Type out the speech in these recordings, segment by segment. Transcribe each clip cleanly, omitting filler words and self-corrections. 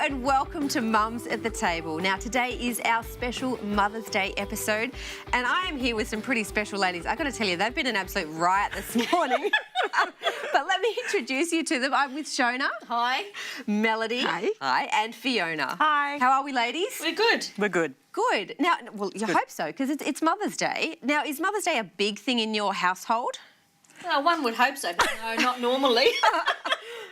and welcome to Mums at the Table. Now today is our special Mother's Day episode and I am here with some pretty special ladies. I've got to tell you, they've been an absolute riot this morning. But let me introduce you to them. I'm with Shona. Hi. Melody. Hi. Hi. And Fiona. Hi. How are we, ladies? We're good. We're good. Good. Now, well, you hope so, because it's Mother's Day. Now, is Mother's Day a big thing in your household? Well, one would hope so, but no, not normally.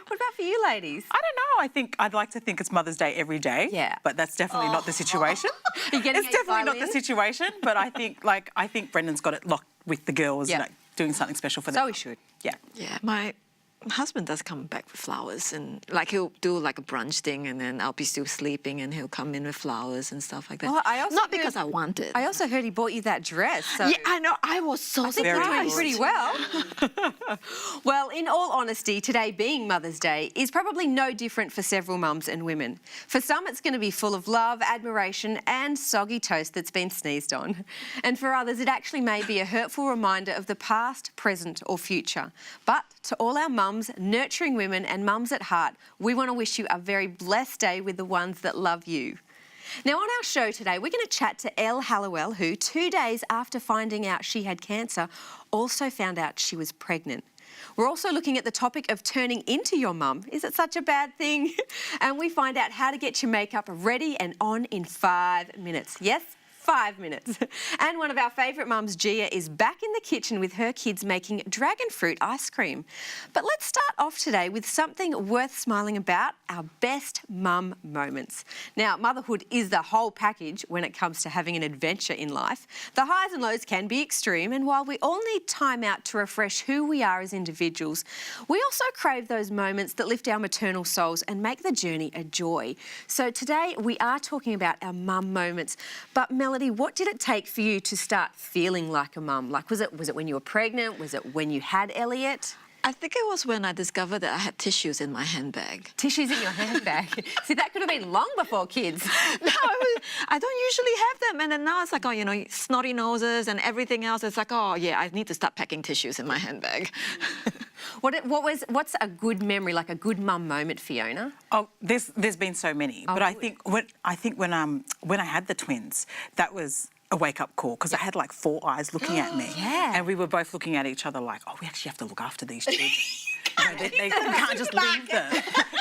What about for you, ladies? I don't know. I'd like to think it's Mother's Day every day. Yeah. But that's definitely not the situation. You're getting It's definitely not the situation. But I think Brendan's got it locked with the girls, Yeah. doing something special for them. So we should. Yeah. Yeah, my husband does come back with flowers, and he'll do a brunch thing, and then I'll be still sleeping, and he'll come in with flowers and stuff like that. Well, I also not heard- because I want it. I also heard he bought you that dress. So Yeah, I know. I was so I think you're doing surprised. pretty well. Well, in all honesty, today being Mother's Day is probably no different for several mums and women. For some, it's going to be full of love, admiration and soggy toast that's been sneezed on. And for others, it actually may be a hurtful reminder of the past, present or future. But to all our mums, nurturing women and mums at heart, we want to wish you a very blessed day with the ones that love you. Now, on our show today, we're going to chat to Elle Halliwell, who 2 days after finding out she had cancer, also found out she was pregnant. We're also looking at the topic of turning into your mum. Is it such a bad thing? And we find out how to get your makeup ready and on in 5 minutes. Yes? 5 minutes. And one of our favourite mums, Gia, is back in the kitchen with her kids making dragon fruit ice cream. But let's start off today with something worth smiling about, our best mum moments. Now, motherhood is the whole package when it comes to having an adventure in life. The highs and lows can be extreme, and while we all need time out to refresh who we are as individuals, we also crave those moments that lift our maternal souls and make the journey a joy. So today we are talking about our mum moments. But Melody, what did it take for you to start feeling like a mum? Was it when you were pregnant? Was it when you had Elliot? I think it was when I discovered that I had tissues in my handbag. Tissues in your handbag. See, that could have been long before kids. No, I don't usually have them. And then now it's like, snotty noses and everything else. It's like, oh, yeah, I need to start packing tissues in my handbag. What's a good memory, like a good mum moment, Fiona? Oh, there's been so many. Oh, but I good. think when I had the twins, that was a wake-up call because I had like 4 eyes looking at me. Yeah. And we were both looking at each other like, oh, we actually have to look after these children. We can't just leave them.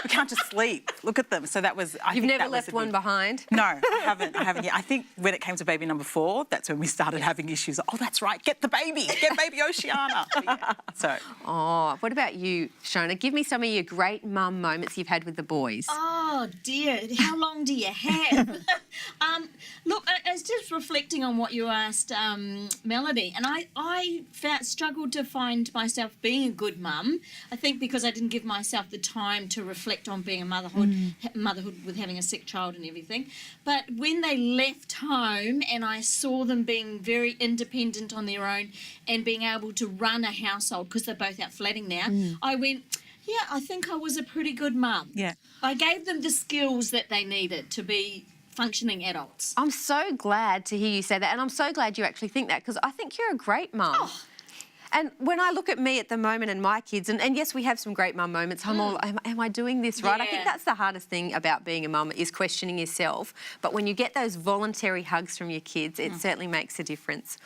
We can't just sleep. Look at them. So that was... You've never left one behind? No, I haven't yet. I think when it came to baby number 4, that's when we started having issues. Oh, that's right, get the baby. Get baby Oceana. Yeah. So... Oh, what about you, Shona? Give me some of your great mum moments you've had with the boys. Oh, dear. How long do you have? Look, I was just reflecting on what you asked Melody, and I struggled to find myself being a good mum. I think because I didn't give myself the time to reflect on being a motherhood with having a sick child and everything. But when they left home and I saw them being very independent on their own and being able to run a household, because they're both out flatting now, I went, yeah, I think I was a pretty good mum. Yeah. I gave them the skills that they needed to be functioning adults. I'm so glad to hear you say that, and I'm so glad you actually think that, because I think you're a great mum. Oh. And when I look at me at the moment and my kids, and yes, we have some great mum moments. I'm all, am I doing this right? I think Yeah. that's the hardest thing about being a mum, is questioning yourself. But when you get those voluntary hugs from your kids, it certainly makes a difference.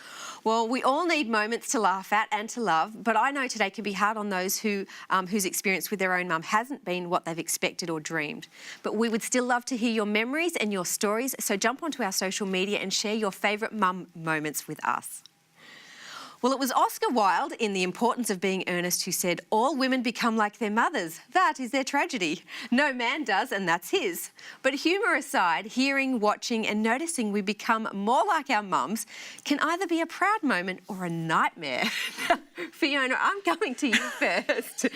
Well, we all need moments to laugh at and to love, but I know today can be hard on those whose experience with their own mum hasn't been what they've expected or dreamed. But we would still love to hear your memories and your stories, so jump onto our social media and share your favourite mum moments with us. Well, it was Oscar Wilde in The Importance of Being Earnest who said, all women become like their mothers. That is their tragedy. No man does, and that's his. But humour aside, hearing, watching and noticing we become more like our mums can either be a proud moment or a nightmare. Fiona, I'm coming to you first.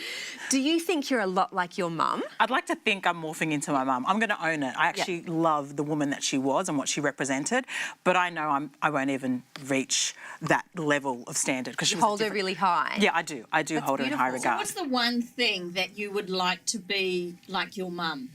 Do you think you're a lot like your mum? I'd like to think I'm morphing into my mum. I'm going to own it. I actually love the woman that she was and what she represented, but I know I won't even reach that level of standard because she was Hold her really high. Yeah, I do. I do hold her in high beautiful. So regard. what's the one thing that you would like to be like your mum?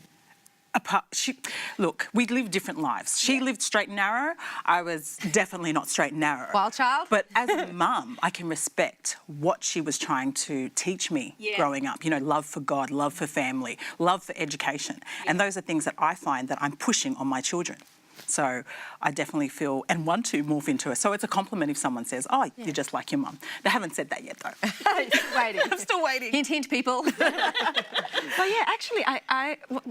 Look, we live different lives. She lived straight and narrow. I was definitely not straight and narrow. Wild child? But as a mum, I can respect what she was trying to teach me growing up. You know, love for God, love for family, love for education. And those are things that I find that I'm pushing on my children. So I definitely feel and want to morph into it. So it's a compliment if someone says, oh, you're just like your mum. They haven't said that yet, though. Still waiting. I'm still waiting. Hint, hint, people. But yeah, actually,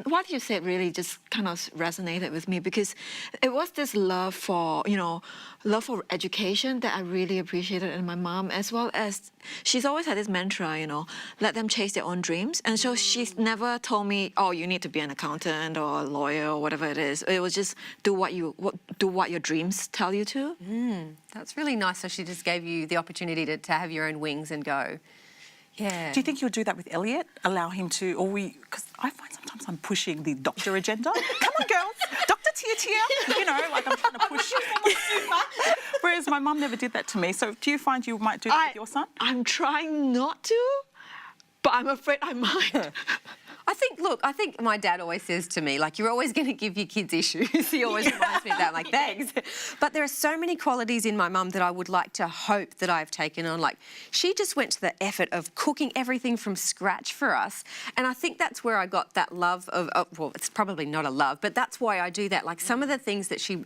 what you said really just kind of resonated with me because it was this love for, love for education that I really appreciated in my mom, as well as she's always had this mantra, let them chase their own dreams. And so she's never told me, oh, you need to be an accountant or a lawyer or whatever it is. It was just do what your dreams tell you to. That's really nice. So she just gave you the opportunity to have your own wings and go. Yeah. Do you think you'll do that with Elliot? Allow him to, because I find sometimes I'm pushing the doctor agenda. Come on, girls, Dr. Tia, like I'm trying to push. Whereas my mum never did that to me. So do you find you might do that with your son? I'm trying not to, but I'm afraid I might. I think my dad always says to me, like, you're always going to give your kids issues. He always reminds me of that. I'm like, thanks. But there are so many qualities in my mum that I would like to hope that I've taken on. Like, she just went to the effort of cooking everything from scratch for us. And I think that's where I got that love of well, it's probably not a love, but that's why I do that. Like, some of the things that she,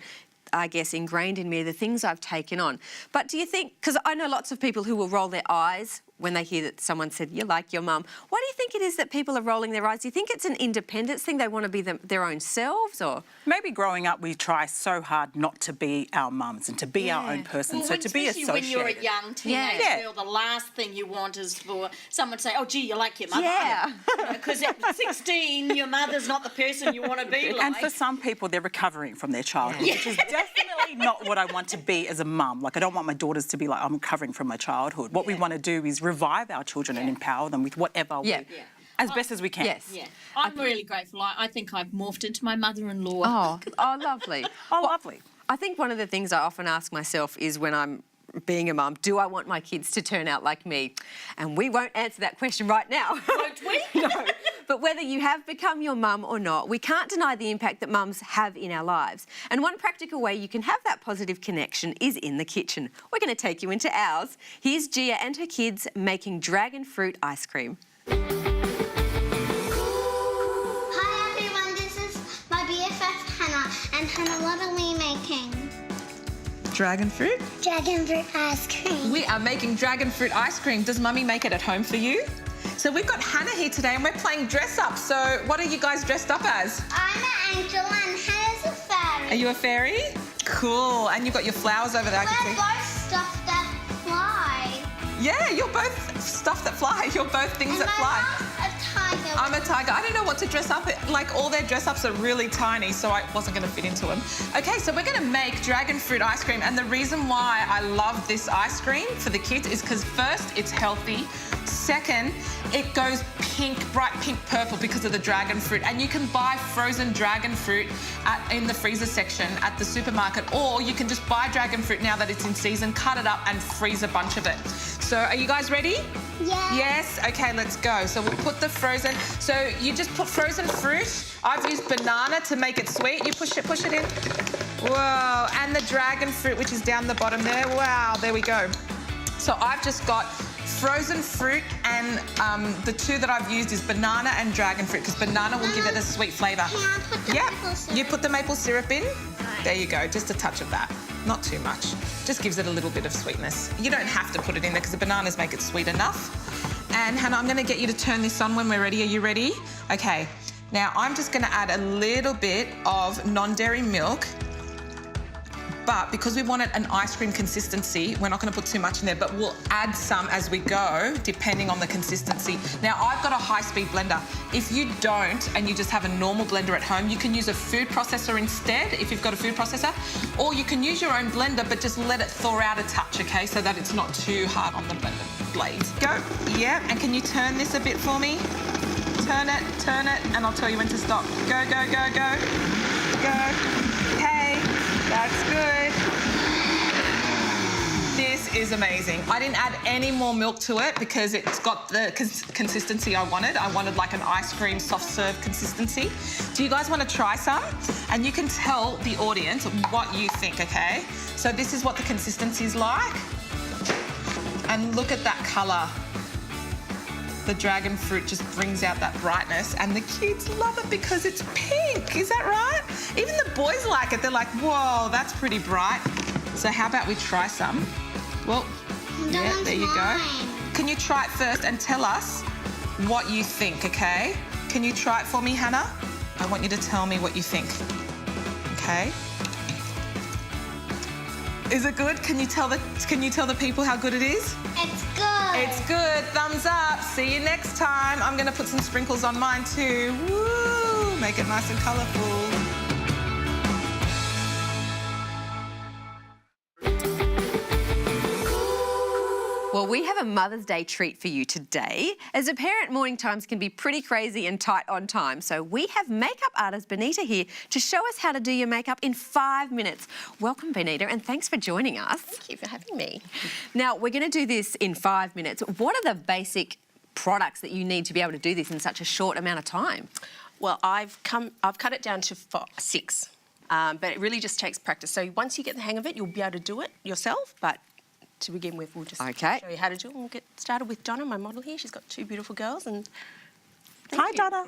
I guess, ingrained in me, the things I've taken on. But do you think, because I know lots of people who will roll their eyes when they hear that someone said, you're like your mum. Why do you think it is that people are rolling their eyes? Do you think it's an independence thing? They want to be their own selves, or? Maybe growing up we try so hard not to be our mums and to be our own person. Well, so to be associated. Especially when you're a young teenage girl, the last thing you want is for someone to say, oh, gee, you're like your mother. Yeah. Because at 16, your mother's not the person you want to be like. And for some people, they're recovering from their childhood, which is definitely not what I want to be as a mum. Like, I don't want my daughters to be like, I'm recovering from my childhood. What we want to do is revive our children and empower them with whatever as best as we can. Yes. Yeah. I'm really grateful. I think I've morphed into my mother-in-law. Oh, lovely. Oh, lovely. I think one of the things I often ask myself is when I'm being a mum, do I want my kids to turn out like me? And we won't answer that question right now. Won't we? No. But whether you have become your mum or not, we can't deny the impact that mums have in our lives. And one practical way you can have that positive connection is in the kitchen. We're going to take you into ours. Here's Gia and her kids making dragon fruit ice cream. Hi everyone, this is my BFF Hannah. And Hannah, what are we making? Dragon fruit? Dragon fruit ice cream. We are making dragon fruit ice cream. Does Mummy make it at home for you? So we've got Hannah here today and we're playing dress up. So what are you guys dressed up as? I'm an angel and Hannah's a fairy. Are you a fairy? Cool. And you've got your flowers over there. I can We're see. both stuff that fly. Yeah, you're both stuff that fly. You're both things And that my fly. mom's a tiger. I'm a tiger. I don't know what to dress up. Like, all their dress ups are really tiny, so I wasn't going to fit into them. Okay, so we're going to make dragon fruit ice cream. And the reason why I love this ice cream for the kids is because, first, it's healthy. Second, it goes pink, bright pink purple because of the dragon fruit. And you can buy frozen dragon fruit in the freezer section at the supermarket, or you can just buy dragon fruit now that it's in season, cut it up and freeze a bunch of it. So are you guys ready? Yeah. Yes? Okay, let's go. So we'll put the frozen... So you just put frozen fruit. I've used banana to make it sweet. You push it in. Whoa. And the dragon fruit, which is down the bottom there. Wow, there we go. So I've just got frozen fruit, and the two that I've used is banana and dragon fruit, because banana will give it a sweet flavour. Can I put the maple syrup? You put the maple syrup in. There you go, just a touch of that. Not too much. Just gives it a little bit of sweetness. You don't have to put it in there because the bananas make it sweet enough. And Hannah, I'm going to get you to turn this on when we're ready. Are you ready? Okay. Now I'm just going to add a little bit of non-dairy milk. But because we want it an ice cream consistency, we're not going to put too much in there, but we'll add some as we go, depending on the consistency. Now, I've got a high-speed blender. If you don't, and you just have a normal blender at home, you can use a food processor instead, if you've got a food processor, or you can use your own blender, but just let it thaw out a touch, okay, so that it's not too hard on the blender blades. Go. Yeah, and can you turn this a bit for me? Turn it, and I'll tell you when to stop. Go, go, go, go. Go. Okay. That's good. This is amazing. I didn't add any more milk to it because it's got the consistency I wanted. I wanted like an ice cream soft serve consistency. Do you guys want to try some? And you can tell the audience what you think, okay? So this is what the consistency is like. And look at that colour. The dragon fruit just brings out that brightness and the kids love it because it's pink. Is that right? Even the boys like it. They're like, whoa, that's pretty bright. So how about we try some? Well, yeah, there you go. Can you try it first and tell us what you think, okay? Can you try it for me, Hannah? I want you to tell me what you think. Okay. Is it good? Can you tell the people how good it is? It's good. It's good. Thumbs up. See you next time. I'm going to put some sprinkles on mine too. Woo! Make it nice and colourful. Well, we have a Mother's Day treat for you today. As a parent, morning times can be pretty crazy and tight on time. So we have makeup artist Benita here to show us how to do your makeup in 5 minutes. Welcome, Benita, and thanks for joining us. Thank you for having me. Now, we're going to do this in 5 minutes. What are the basic products that you need to be able to do this in such a short amount of time? Well, I've cut it down to 6, but it really just takes practice. So once you get the hang of it, you'll be able to do it yourself, but to begin with, we'll just show you how to do it. We'll get started with Donna, my model here. She's got 2 beautiful girls. And Hi, Donna.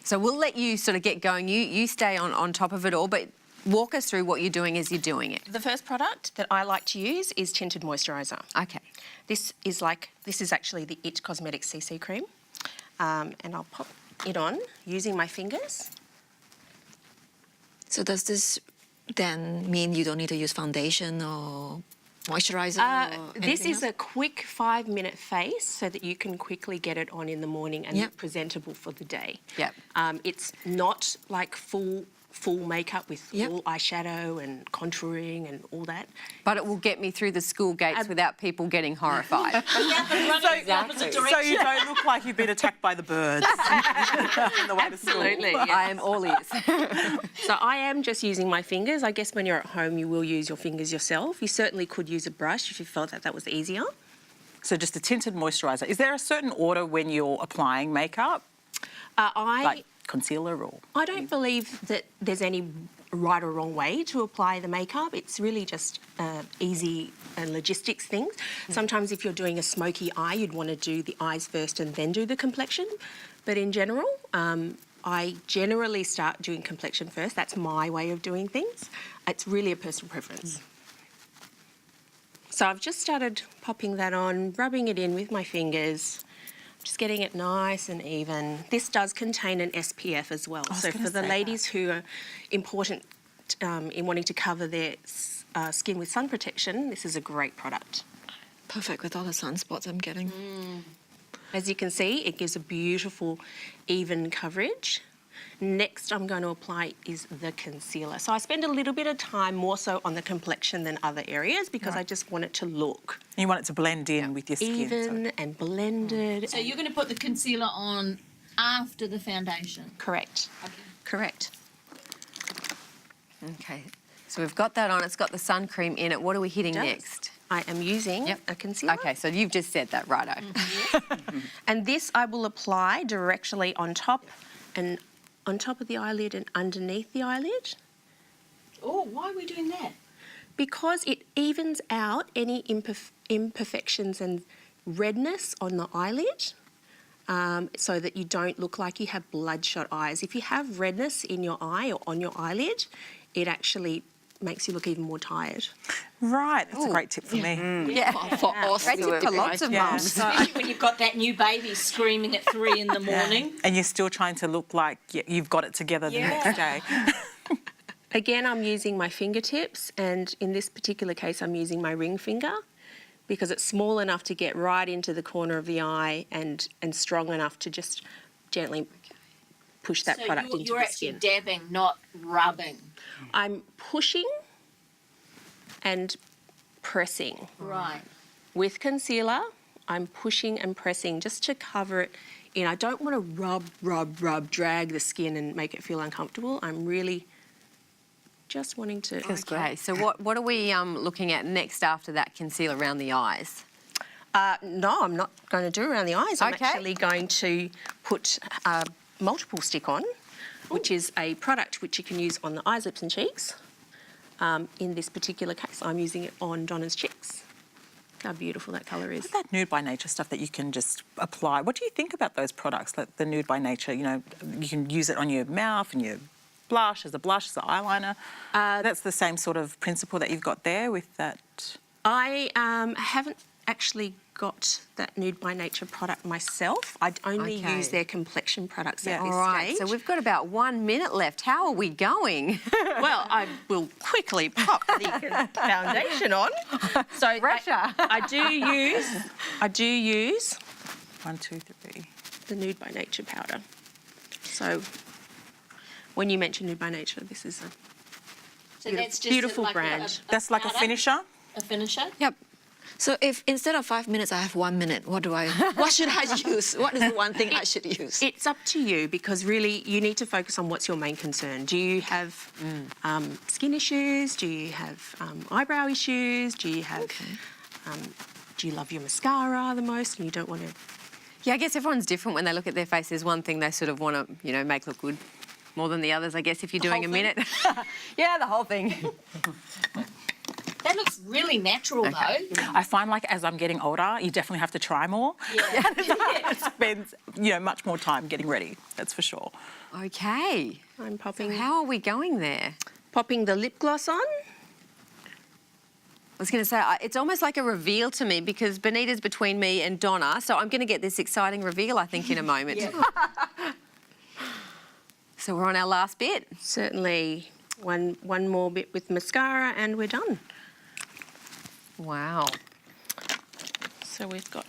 So we'll let you sort of get going. You stay on top of it all, but walk us through what you're doing as you're doing it. the first product that I like to use is tinted moisturiser. Okay. This is actually the It Cosmetics CC cream, and I'll pop it on using my fingers. So does this then mean you don't need to use foundation or moisturiser? Or This anything is else? a quick 5-minute face so that you can quickly get it on in the morning and Yep. look presentable for the day. Yep. It's not like full makeup with Yep. full eyeshadow and contouring and all that. But it will get me through the school gates without people getting horrified. So you don't look like you've been attacked by the birds on the way to school. Absolutely, yes. I am all ears. So I am just using my fingers. I guess when you're at home, you will use your fingers yourself. You certainly could use a brush if you felt that was easier. So just a tinted moisturiser. Is there a certain order when you're applying makeup, like concealer or? I don't believe that there's any right or wrong way to apply the makeup. It's really just easy logistics things. Sometimes if you're doing a smoky eye, you'd want to do the eyes first and then do the complexion. But in general, I generally start doing complexion first. That's my way of doing things. It's really a personal preference. So I've just started popping that on, rubbing it in with my fingers. Just getting it nice and even. This does contain an SPF as well. So for the ladies who are important in wanting to cover their skin with sun protection, this is a great product. Perfect with all the sunspots I'm getting. As you can see, it gives a beautiful, even coverage. Next I'm going to apply is the concealer. So I spend a little bit of time more so on the complexion than other areas because I just want it to look You want it to blend in with your skin. even and blended. So you're going to put the concealer on after the foundation? Correct. Correct. Okay. So we've got that on. It's got the sun cream in it. What are we hitting next? I am using a concealer. Okay, so you've just said that, righto. And this I will apply directly on top of the eyelid and underneath the eyelid Oh, why are we doing that? because it evens out any imperfections and redness on the eyelid so that you don't look like you have bloodshot eyes. If you have redness in your eye or on your eyelid, it actually makes you look even more tired. Right, that's a great tip for me. Yeah, For us, great tip for lots of mums. Especially when you've got that new baby screaming at 3 in the morning. And you're still trying to look like you've got it together the next day. Again, I'm using my fingertips, and in this particular case, I'm using my ring finger because it's small enough to get right into the corner of the eye and strong enough to just gently push that product into you're the actually skin. dabbing, not rubbing. I'm pushing and pressing. Right. With concealer, I'm pushing and pressing just to cover it in. I don't want to rub, drag the skin and make it feel uncomfortable. I'm really just wanting to... Okay, so what are we looking at next after that concealer around the eyes? No, I'm not going to do around the eyes. I'm Okay. actually going to put multiple stick on, which is a product which you can use on the eyes, lips and cheeks. In this particular case, I'm using it on Donna's cheeks. Look how beautiful that colour is. That Nude by Nature stuff that you can just apply. What do you think about those products, like the Nude by Nature? You know, you can use it on your mouth and your blush, as an eyeliner. That's the same sort of principle that you've got there with that. I haven't actually got that Nude by Nature product myself. I only Okay. use their complexion products at All this right, stage. so we've got about 1 minute left. How are we going? Well, I will quickly pop the foundation on. So Pressure. I do use 1, 2, 3. the Nude by Nature powder. So when you mention Nude by Nature, this is a So that's just beautiful like brand. That's like a powder? finisher. A finisher? Yep. So if instead of 5 minutes I have 1 minute, what should I use? What is the one thing I should use? It's up to you because really you need to focus on what's your main concern. Do you have skin issues? Do you have eyebrow issues? Do you have? Do you love your mascara the most and you don't want to? Yeah, I guess everyone's different when they look at their face. There's one thing they sort of want to, make look good more than the others, I guess, if you're doing a whole minute. Yeah, the whole thing. That looks really natural though. I find like as I'm getting older, you definitely have to try more. Yeah. Spend much more time getting ready. That's for sure. Okay. I'm So popping how are we going there? popping the lip gloss on. I was going to say, it's almost like a reveal to me because Benita's between me and Donna, so I'm going to get this exciting reveal, I think, in a moment. So we're on our last bit. Certainly one more bit with mascara and we're done. Wow. So we've got.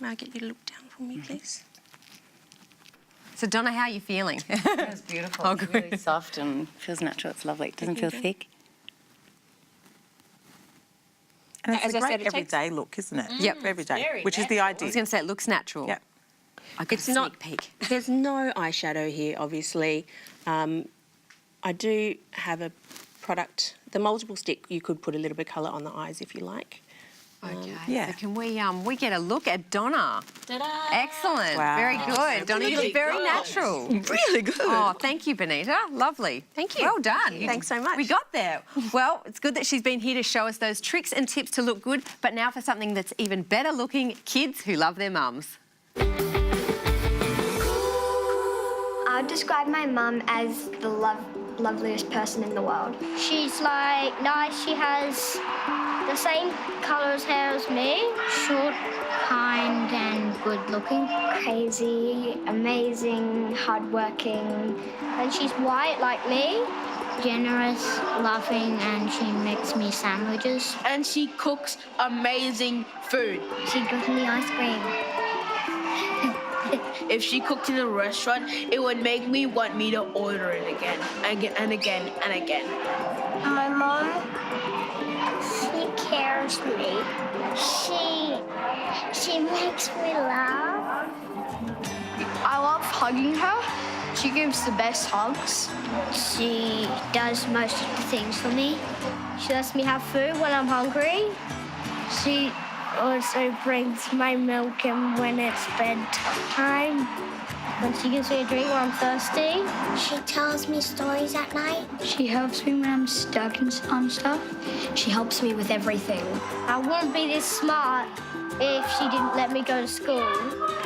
May I get you to look down for me, please? So Donna, how are you feeling? It's beautiful. Oh, It's good. really soft and feels natural. It's lovely. It doesn't feel thick. And it's As a I great said, it takes- everyday look, isn't it? Yep. Every day, Very which is the natural. I ideal. was going to say it looks natural. Yep. I got It's a not- sneak peek. There's no eyeshadow here, obviously. I do have a product, the multiple stick. You could put a little bit of colour on the eyes if you like. Okay. yeah. So can we get a look at Donna? Ta-da! Excellent. Wow. Very good. Donna, you look really very good. natural. Really good. Oh, thank you, Benita. Lovely. Thank you. Well done. Thanks so much. We got there. Well, it's good that she's been here to show us those tricks and tips to look good, but now for something that's even better looking, kids who love their mums. I'd describe my mum as the loveliest person in the world. She's like nice. She has the same colour's hair as me. Short, kind and good looking. Crazy, amazing, hardworking. And she's white like me. Generous, loving, and she makes me sandwiches. And she cooks amazing food. She gives me ice cream. If she cooked in a restaurant, it would make me want me to order it again and again and again. My mom, she cares me. She makes me laugh. I love hugging her. She gives the best hugs. She does most of the things for me. She lets me have food when I'm hungry. She also brings my milk in when it's bedtime. When she gives me a drink when I'm thirsty. She tells me stories at night. She helps me when I'm stuck on stuff. She helps me with everything. I wouldn't be this smart if she didn't let me go to school.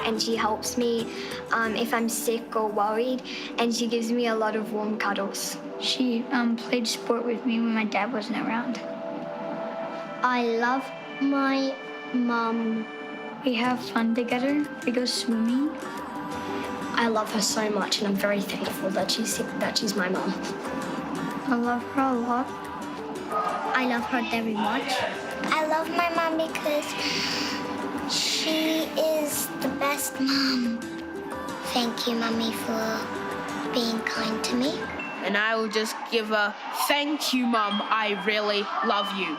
And she helps me if I'm sick or worried. And she gives me a lot of warm cuddles. She played sport with me when my dad wasn't around. I love my mum. We have fun together. We go swimming. I love her so much, and I'm very thankful that she's my mum. I love her a lot. I love her very much. I love my mum because she is the best mum. Thank you, Mummy, for being kind to me. And I will just give a thank you, Mum. I really love you.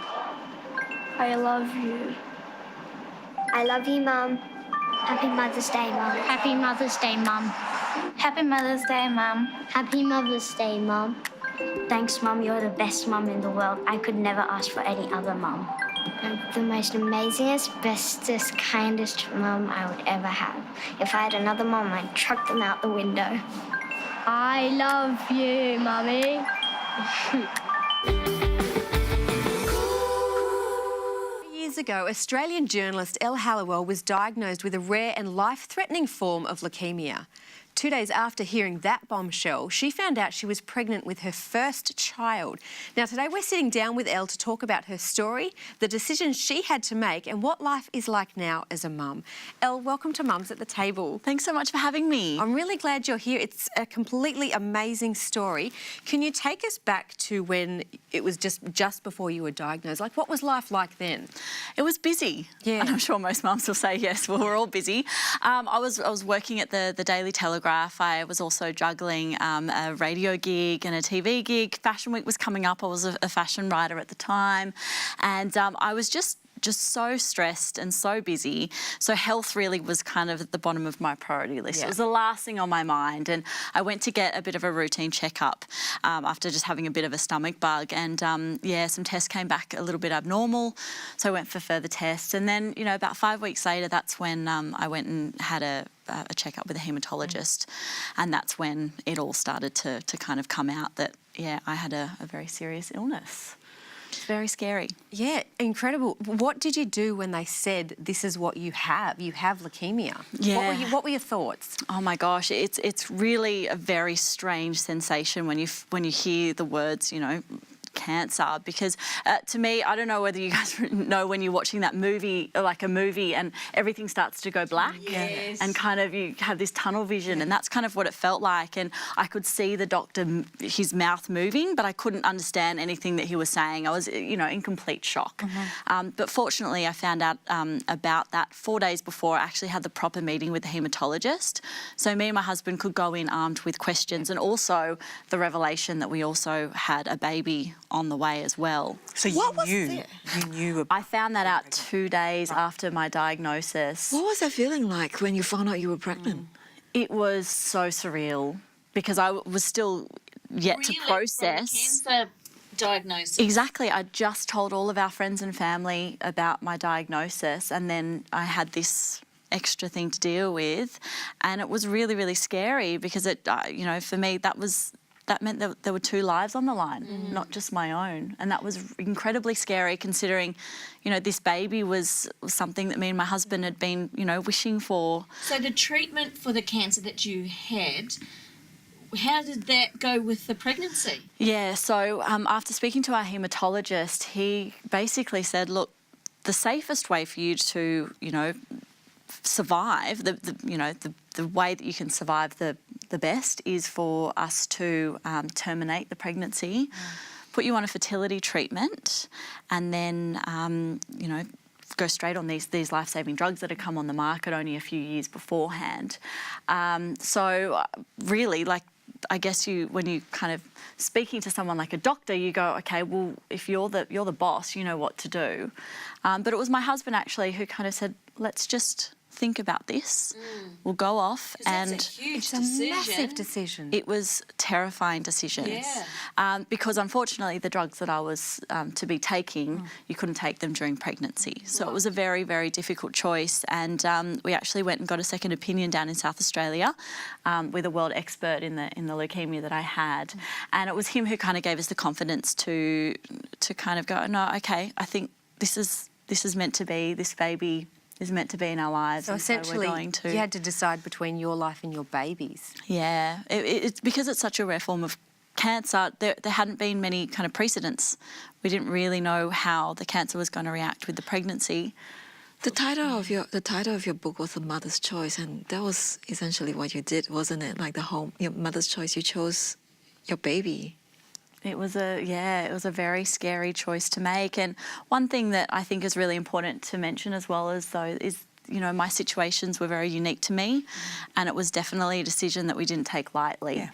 I love you. I love you, Mum. Happy Mother's Day, Mum. Happy Mother's Day, Mum. Happy Mother's Day, Mum. Happy Mother's Day, Mum. Thanks, Mum. You're the best mum in the world. I could never ask for any other mum. I'm the most amazingest, bestest, kindest mum I would ever have. If I had another mum, I'd chuck them out the window. I love you, Mummy. Years ago, Australian journalist Elle Halliwell was diagnosed with a rare and life-threatening form of leukemia. 2 days after hearing that bombshell, she found out she was pregnant with her first child. Now, today we're sitting down with Elle to talk about her story, the decisions she had to make, and what life is like now as a mum. Elle, welcome to Mums at the Table. Thanks so much for having me. I'm really glad you're here. It's a completely amazing story. Can you take us back to when it was just before you were diagnosed? Like, what was life like then? It was busy. Yeah. And I'm sure most mums will say yes, well, we're all busy. I was working at the Daily Telegraph. I was also juggling a radio gig and a TV gig. Fashion Week was coming up. I was a fashion writer at the time. And I was just so stressed and so busy. So health really was kind of at the bottom of my priority list. Yeah. It was the last thing on my mind. And I went to get a bit of a routine checkup after just having a bit of a stomach bug. And some tests came back a little bit abnormal. So I went for further tests. And then, about 5 weeks later, that's when I went and had a checkup with a haematologist. And that's when it all started to kind of come out that, I had a very serious illness. It's very scary. Yeah, incredible. What did you do when they said this is what you have? You have leukemia. Yeah. What were your thoughts? Oh my gosh, it's really a very strange sensation when you hear the words, cancer, because to me, I don't know whether you guys know when you're watching that movie, like a movie, and everything starts to go black. Yes. And kind of you have this tunnel vision, and that's kind of what it felt like. And I could see the doctor, his mouth moving, but I couldn't understand anything that he was saying. I was, in complete shock. But fortunately, I found out about that 4 days before I actually had the proper meeting with the haematologist. So me and my husband could go in armed with questions, and also the revelation that we also had a baby on the way as well. So you knew about... I found that out 2 days after my diagnosis. What was that feeling like when you found out you were pregnant? It was so surreal because I was still yet to process. From cancer diagnosis. Exactly. I just told all of our friends and family about my diagnosis, and then I had this extra thing to deal with, and it was really, really scary because it, for me, that meant that there were 2 lives on the line, not just my own. And that was incredibly scary considering, this baby was something that me and my husband had been, wishing for. So the treatment for the cancer that you had, how did that go with the pregnancy? Yeah, so after speaking to our haematologist, he basically said, look, the safest way for you to, survive, the way that you can survive the best is for us to terminate the pregnancy, put you on a fertility treatment, and then, go straight on these life-saving drugs that have come on the market only a few years beforehand. So really, I guess when you kind of speaking to someone like a doctor, you go, okay, well, if you're the boss, you know what to do. But it was my husband actually who kind of said, let's just think about this. We'll go off, and that's a huge It's a decision. massive decision. it was terrifying decisions. Because unfortunately the drugs that I was to be taking, you couldn't take them during pregnancy. So it was a very, very difficult choice, and we actually went and got a second opinion down in South Australia with a world expert in the leukemia that I had. And it was him who kind of gave us the confidence to kind of go, no, okay, I think this is meant to be, this baby is meant to be in our lives. So and essentially, we're going to... you had to decide between your life and your baby's. Yeah, it's because it's such a rare form of cancer. There hadn't been many kind of precedents. We didn't really know how the cancer was going to react with the pregnancy. The title of your book was The Mother's Choice, and that was essentially what you did, wasn't it? Like your mother's choice, you chose your baby. It was a very scary choice to make. And one thing that I think is really important to mention as well is you know, my situations were very unique to me, and it was definitely a decision that we didn't take lightly. Yeah.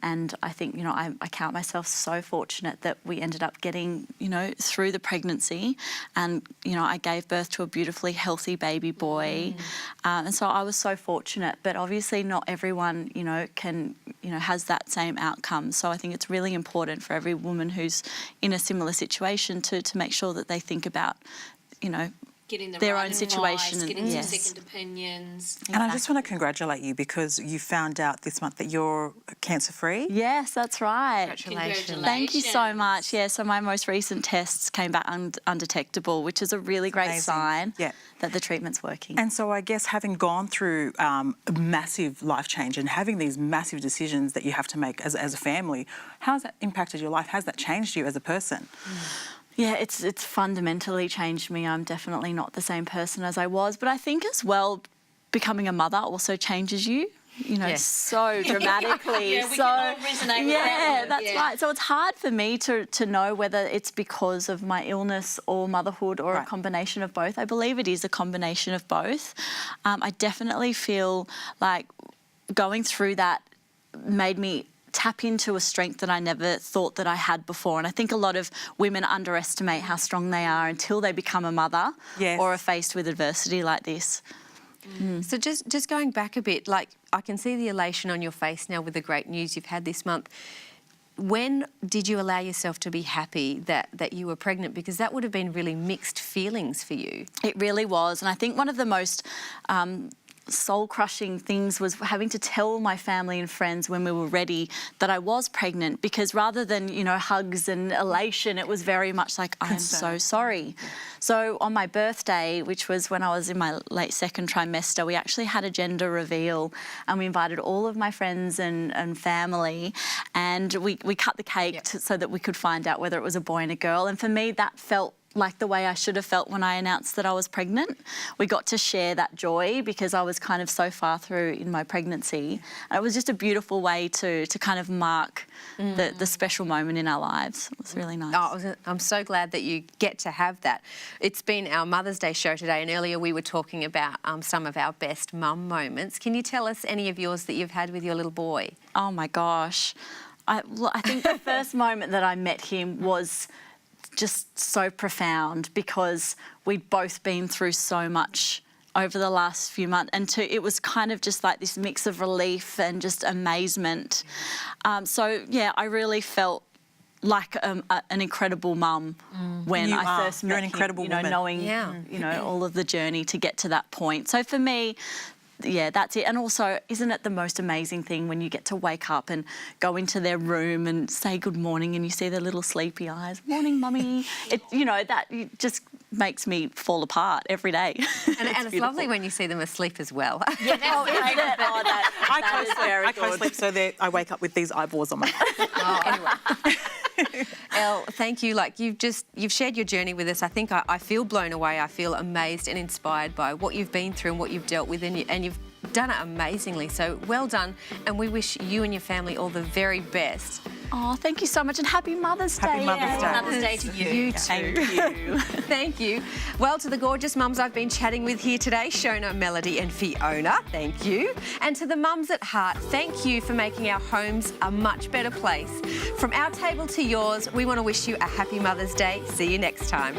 And I think, you know, I count myself so fortunate that we ended up getting, you know, through the pregnancy, and, you know, I gave birth to a beautifully healthy baby boy. And so I was so fortunate, but obviously not everyone, you know, has that same outcome. So I think it's really important for every woman who's in a similar situation to make sure that they think about, you know, Getting the their right own advice, situation. getting Yes. some second opinions. And I just want to congratulate you because you found out this month that you're cancer-free. Yes, that's right. Congratulations. Thank you so much. Yeah, so my most recent tests came back undetectable, which is a really great amazing. sign Yeah. that the treatment's working. And so I guess having gone through a massive life change and having these massive decisions that you have to make as a family, how's that impacted your life? How's that changed you as a person? Yeah, it's fundamentally changed me. I'm definitely not the same person as I was, but I think as well, becoming a mother also changes you. You know, Yes. so dramatically. Yeah, we can all resonate with that yeah, one. that's Yeah. right. So it's hard for me to know whether it's because of my illness or motherhood or a Right. combination of both. I believe it is a combination of both. I definitely feel like going through that made me tap into a strength that I never thought that I had before. And I think a lot of women underestimate how strong they are until they become a mother Yes. or are faced with adversity like this. So just going back a bit, like I can see the elation on your face now with the great news you've had this month. When did you allow yourself to be happy that you were pregnant? Because that would have been really mixed feelings for you. It really was. And I think one of the most soul-crushing things was having to tell my family and friends when we were ready that I was pregnant, because rather than, you know, hugs and elation, it was very much like, I am so sorry. So on my birthday, which was when I was in my late second trimester, we actually had a gender reveal, and we invited all of my friends and family, and we cut the cake so that we could find out whether it was a boy and a girl. And for me, that felt like the way I should have felt when I announced that I was pregnant. We got to share that joy because I was kind of so far through in my pregnancy. And it was just a beautiful way to kind of mark the special moment in our lives. It was really nice. Oh, I'm so glad that you get to have that. It's been our Mother's Day show today, and earlier we were talking about some of our best mum moments. Can you tell us any of yours that you've had with your little boy? Oh my gosh. I think the first moment that I met him was just so profound because we'd both been through so much over the last few months, and it was kind of just like this mix of relief and just amazement. So yeah, I really felt like an incredible mum when I first met You're an him, incredible you know, woman. knowing you know, all of the journey to get to that point. So for me, yeah, that's it. And also, isn't it the most amazing thing when you get to wake up and go into their room and say good morning and you see their little sleepy eyes, morning, mummy. It, you know, that just makes me fall apart every day. And it's lovely when you see them asleep as well. Yeah, I co-sleep so that I wake up with these eyeballs on my face. Anyway. Elle, thank you. Like you've shared your journey with us. I think I feel blown away. I feel amazed and inspired by what you've been through and what you've dealt with, and you've done it amazingly. So well done, and we wish you and your family all the very best. Oh, thank you so much, and happy Mother's Day. Happy Mother's Day. Mother's Day to you. You too. Thank you. Thank you. Well, to the gorgeous mums I've been chatting with here today, Shona, Melody and Fiona, thank you. And to the mums at heart, thank you for making our homes a much better place. From our table to yours, we want to wish you a happy Mother's Day. See you next time.